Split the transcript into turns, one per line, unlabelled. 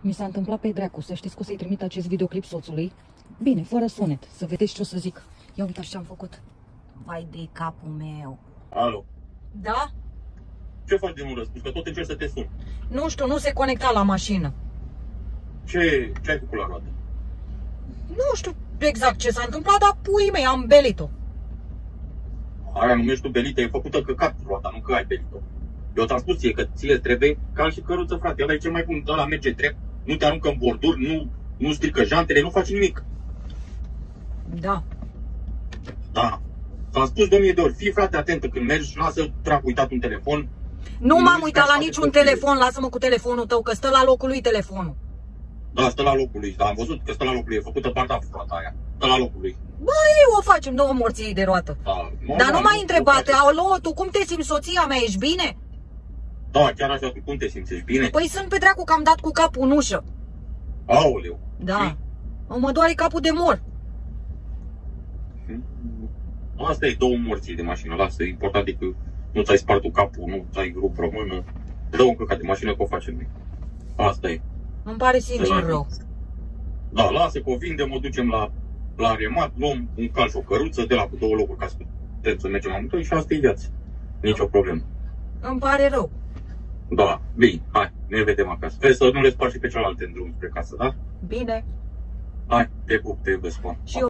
Mi s-a întâmplat pe dracu, să știți că o să-i trimit acest videoclip soțului. Bine, fără sunet, să vedeți ce o să zic. Ia uitați ce am făcut. Vai de capul meu.
Alo.
Da?
Ce faci de un răspuns? Că tot încerci să te sun.
Nu știu, nu se conecta la mașină.
Ce ai făcut la roată?
Nu știu exact ce s-a întâmplat, dar puii mei, am belit-o.
Aia numești tu belită, e făcută căcat roata, nu că ai belit-o. Eu ți-am spus ție că ție trebuie cal și căruță, frate. Ăla e cel mai bun, ăla merge drept, nu te aruncă în borduri, nu strică jantele, nu faci nimic.
Da.
Da. Ți-am spus de 1000 de ori, fii frate atentă când mergi, lasă dracu uitat un telefon.
Nu m-am uitat la niciun telefon, lasă-mă cu telefonul tău, că stă la locul lui telefonul.
Da, stă la locul lui, da, am văzut că stă la locul lui, e făcută bardaf roata aia. Stă la locul lui.
Bă, eu o facem, două morții de roată.
Da,
dar nu m-ai întrebat, alo, tu cum te simți, soția mea, ești bine?
Da, chiar așa, tu cum te simți, ești bine?
Păi sunt pe dracu că am dat cu capul în ușă.
Aoleu.
Da. Mă doare capul de mor.
Asta e două morții de mașină, lasă, important e că nu ți-ai spart tu capul, nu ți-ai rupt română. Dă un căcat de mașină că o facem noi. Asta e.
Îmi pare sincer rău.
Da, lasă că o vindem, o ducem la remat, luăm un cal și o căruță de la cu două locuri ca să putem să mergem amândoi și asta e viața. Nici o problemă.
Îmi pare rău.
Da, bine, hai, ne vedem acasă. Trebuie să nu le spargi și pe celelalte în drum spre casă, da?
Bine.
Hai, te pup, te văd.
Și eu.